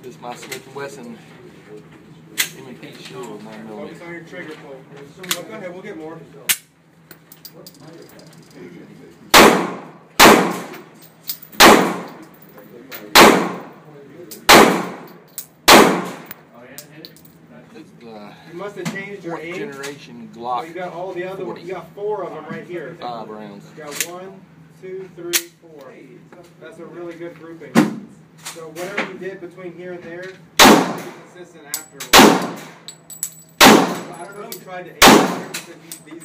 This is my Smith & Wesson M&P Shield 9mm. Focus on your trigger pull. Oh, go ahead, we'll get more. You must have changed your aim. Generation Glock. Oh, you got all the other ones. You got 4 of them right here. 5 rounds. You got 1, 2, 3, 4. That's a really good grouping. So whatever you did between here and there, be consistent afterwards. I don't know if you tried to aim here because these